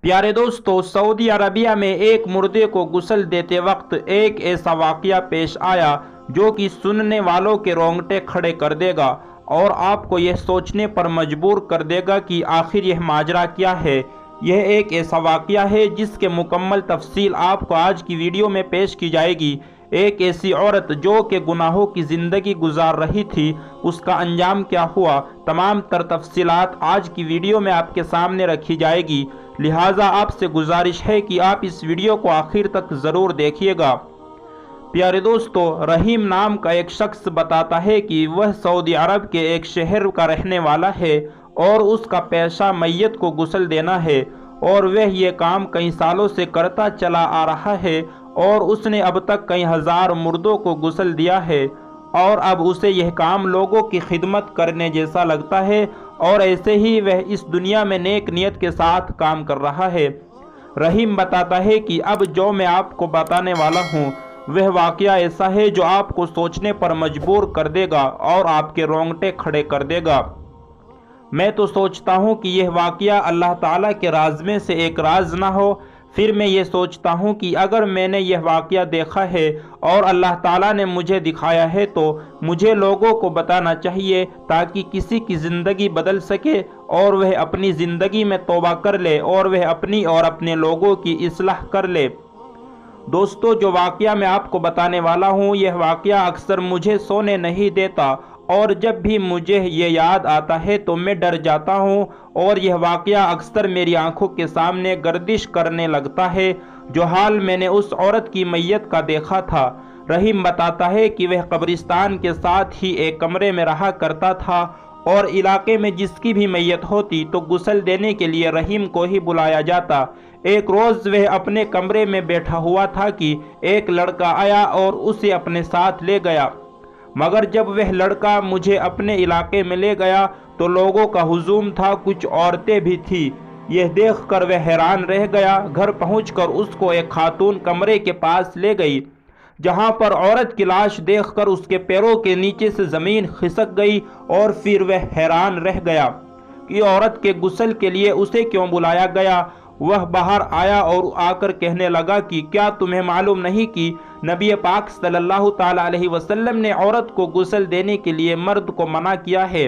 प्यारे दोस्तों, Saudi Arabia में एक मुर्दे को गुस्ल देते वक्त एक ऐसा वाकया पेश आया जो कि सुनने वालों के रोंगटे खड़े कर देगा और आपको यह सोचने पर मजबूर कर देगा कि आखिर यह माजरा क्या है। यह एक ऐसा वाकया है जिसके मुकम्मल तफसील आपको आज की वीडियो में पेश की जाएगी। एक ऐसी औरत जो कि गुनाहों की ज़िंदगी गुजार रही थी, उसका अंजाम क्या हुआ, तमाम तर तफसीलात आज की वीडियो में आपके सामने रखी जाएगी। लिहाजा आपसे गुजारिश है कि आप इस वीडियो को आखिर तक ज़रूर देखिएगा। प्यारे दोस्तों, रहीम नाम का एक शख्स बताता है कि वह सऊदी अरब के एक शहर का रहने वाला है और उसका पेशा मैयत को गुस्ल देना है और वह ये काम कई सालों से करता चला आ रहा है और उसने अब तक कई हज़ार मुर्दों को गुस्ल दिया है और अब उसे यह काम लोगों की खिदमत करने जैसा लगता है और ऐसे ही वह इस दुनिया में नेक नियत के साथ काम कर रहा है। रहीम बताता है कि अब जो मैं आपको बताने वाला हूँ वह वाकया ऐसा है जो आपको सोचने पर मजबूर कर देगा और आपके रोंगटे खड़े कर देगा। मैं तो सोचता हूँ कि यह वाकया अल्लाह ताला के राज में से एक राज ना हो। फिर मैं ये सोचता हूँ कि अगर मैंने यह वाकया देखा है और अल्लाह ताला ने मुझे दिखाया है तो मुझे लोगों को बताना चाहिए ताकि किसी की ज़िंदगी बदल सके और वह अपनी ज़िंदगी में तौबा कर ले और वह अपनी और अपने लोगों की इस्लाह कर ले। दोस्तों, जो वाकया मैं आपको बताने वाला हूँ यह वाकया अक्सर मुझे सोने नहीं देता और जब भी मुझे ये याद आता है तो मैं डर जाता हूँ और यह वाकया अक्सर मेरी आंखों के सामने गर्दिश करने लगता है, जो हाल मैंने उस औरत की मैयत का देखा था। रहीम बताता है कि वह कब्रिस्तान के साथ ही एक कमरे में रहा करता था और इलाके में जिसकी भी मैयत होती तो गुस्ल देने के लिए रहीम को ही बुलाया जाता। एक रोज़ वह अपने कमरे में बैठा हुआ था कि एक लड़का आया और उसे अपने साथ ले गया, मगर जब वह लड़का मुझे अपने इलाके में ले गया तो लोगों का हुजूम था, कुछ औरतें भी थी। यह देखकर वह हैरान रह गया। घर पहुंचकर उसको एक खातून कमरे के पास ले गई, जहां पर औरत की लाश देखकर उसके पैरों के नीचे से ज़मीन खिसक गई और फिर वह हैरान रह गया कि औरत के गुस्ल के लिए उसे क्यों बुलाया गया। वह बाहर आया और आकर कहने लगा कि क्या तुम्हें मालूम नहीं कि नबी पाक सल्लल्लाहु ताला अलैहि वसल्लम ने औरत को गुस्ल देने के लिए मर्द को मना किया है।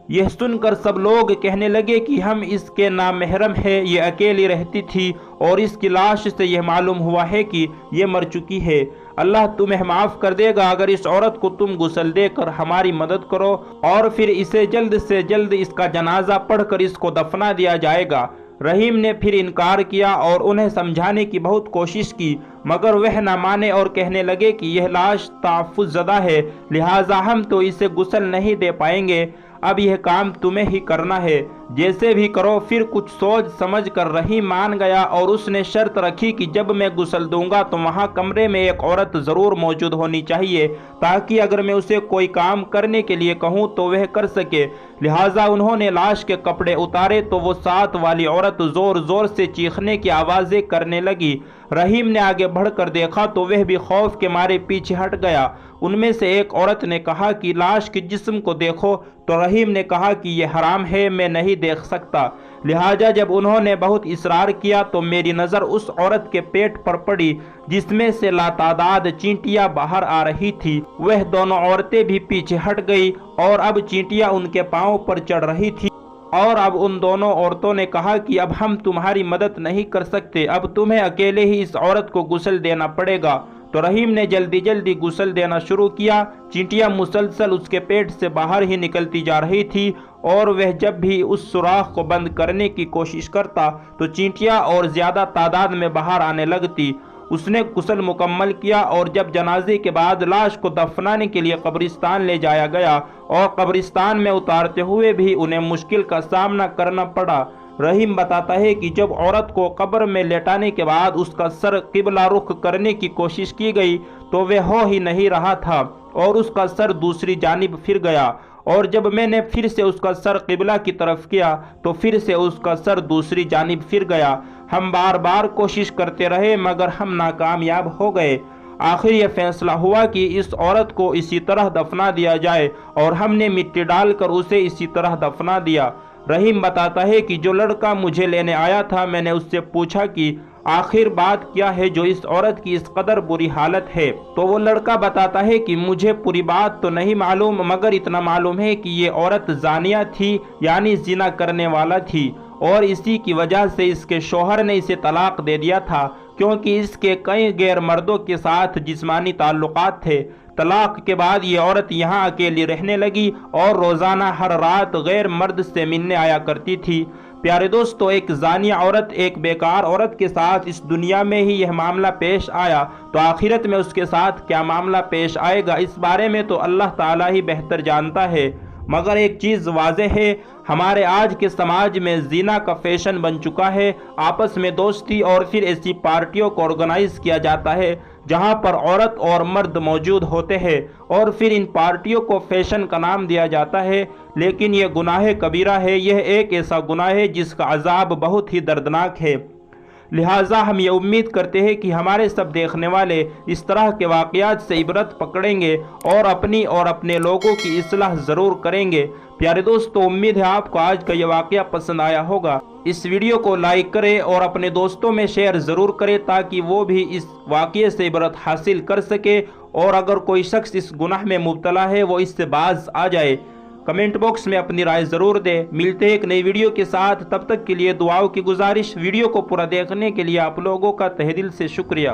यह सुनकर सब लोग कहने लगे कि हम इसके नामहरम है, ये अकेली रहती थी और इसकी लाश से यह मालूम हुआ है कि ये मर चुकी है। अल्लाह तुम्हें माफ़ कर देगा अगर इस औरत को तुम गुस्ल देकर हमारी मदद करो और फिर इसे जल्द से जल्द इसका जनाजा पढ़कर इसको दफना दिया जाएगा। रहीम ने फिर इनकार किया और उन्हें समझाने की बहुत कोशिश की, मगर वह न माने और कहने लगे कि यह लाश तहफ़्फ़ुज़-ज़दा है, लिहाजा हम तो इसे गुस्ल नहीं दे पाएंगे। अब यह काम तुम्हें ही करना है, जैसे भी करो। फिर कुछ सोच समझ कर रहीम मान गया और उसने शर्त रखी कि जब मैं गुस्ल दूंगा तो वहाँ कमरे में एक औरत ज़रूर मौजूद होनी चाहिए ताकि अगर मैं उसे कोई काम करने के लिए कहूँ तो वह कर सके। लिहाजा उन्होंने लाश के कपड़े उतारे तो वो साथ वाली औरत ज़ोर ज़ोर से चीखने की आवाज़ें करने लगी। रहीम ने आगे बढ़कर देखा तो वह भी खौफ के मारे पीछे हट गया। उनमें से एक औरत ने कहा कि लाश के जिस्म को देखो, तो रहीम ने कहा कि यह हराम है, मैं नहीं देख सकता। लिहाजा जब उन्होंने बहुत इसरार किया तो मेरी नज़र उस औरत के पेट पर पड़ी जिसमें से लातादाद चींटियां बाहर आ रही थी। वह दोनों औरतें भी पीछे हट गई और अब चींटियां उनके पांव पर चढ़ रही थी और अब उन दोनों औरतों ने कहा कि अब हम तुम्हारी मदद नहीं कर सकते, अब तुम्हें अकेले ही इस औरत को गुस्ल देना पड़ेगा। तो रहीम ने जल्दी जल्दी गुस्ल देना शुरू किया। चींटियां मुसलसल उसके पेट से बाहर ही निकलती जा रही थी और वह जब भी उस सुराख को बंद करने की कोशिश करता तो चींटियां और ज़्यादा तादाद में बाहर आने लगती। उसने गुस्ल मुकम्मल किया और जब जनाजे के बाद लाश को दफनाने के लिए कब्रिस्तान ले जाया गया और कब्रिस्तान में उतारते हुए भी उन्हें मुश्किल का सामना करना पड़ा। रहीम बताता है कि जब औरत को कब्र में लेटाने के बाद उसका सर किबला रुख करने की कोशिश की गई तो वह हो ही नहीं रहा था और उसका सर दूसरी जानिब फिर गया और जब मैंने फिर से उसका सर किबला की तरफ किया तो फिर से उसका सर दूसरी जानिब फिर गया। हम बार बार कोशिश करते रहे मगर हम नाकामयाब हो गए। आखिर यह फैसला हुआ कि इस औरत को इसी तरह दफना दिया जाए और हमने मिट्टी डालकर उसे इसी तरह दफना दिया। रहीम बताता है कि जो लड़का मुझे लेने आया था, मैंने उससे पूछा कि आखिर बात क्या है जो इस औरत की इस कदर बुरी हालत है। तो वो लड़का बताता है कि मुझे पूरी बात तो नहीं मालूम, मगर इतना मालूम है कि ये औरत जानिया थी, यानी जिना करने वाला थी, और इसी की वजह से इसके शौहर ने इसे तलाक दे दिया था, क्योंकि इसके कई गैर मर्दों के साथ जिस्मानी ताल्लुकात थे। तलाक के बाद ये औरत यहाँ अकेली रहने लगी और रोज़ाना हर रात गैर मर्द से मिलने आया करती थी। प्यारे दोस्तों, एक जानिया औरत एक बेकार औरत के साथ इस दुनिया में ही यह मामला पेश आया, तो आखिरत में उसके साथ क्या मामला पेश आएगा, इस बारे में तो अल्लाह ताला ही बेहतर जानता है। मगर एक चीज़ वाज़ेह है, हमारे आज के समाज में ज़िना का फैशन बन चुका है। आपस में दोस्ती और फिर ऐसी पार्टियों को ऑर्गेनाइज किया जाता है जहां पर औरत और मर्द मौजूद होते हैं, और फिर इन पार्टियों को फैशन का नाम दिया जाता है। लेकिन यह गुनाह कबीरा है, यह एक ऐसा गुनाह है जिसका अजाब बहुत ही दर्दनाक है। लिहाजा हम ये उम्मीद करते हैं कि हमारे सब देखने वाले इस तरह के वाक़यात से इबरत पकड़ेंगे और अपनी और अपने लोगों की इस्लाह ज़रूर करेंगे। प्यारे दोस्तों, उम्मीद है आपको आज का ये वाक़या पसंद आया होगा। इस वीडियो को लाइक करें और अपने दोस्तों में शेयर ज़रूर करें ताकि वो भी इस वाक़ये से इबरत हासिल कर सके, और अगर कोई शख्स इस गुनाह में मुब्तला है वो इससे बाज आ जाए। कमेंट बॉक्स में अपनी राय ज़रूर दें। मिलते हैं एक नई वीडियो के साथ, तब तक के लिए दुआओं की गुजारिश। वीडियो को पूरा देखने के लिए आप लोगों का तहे दिल से शुक्रिया।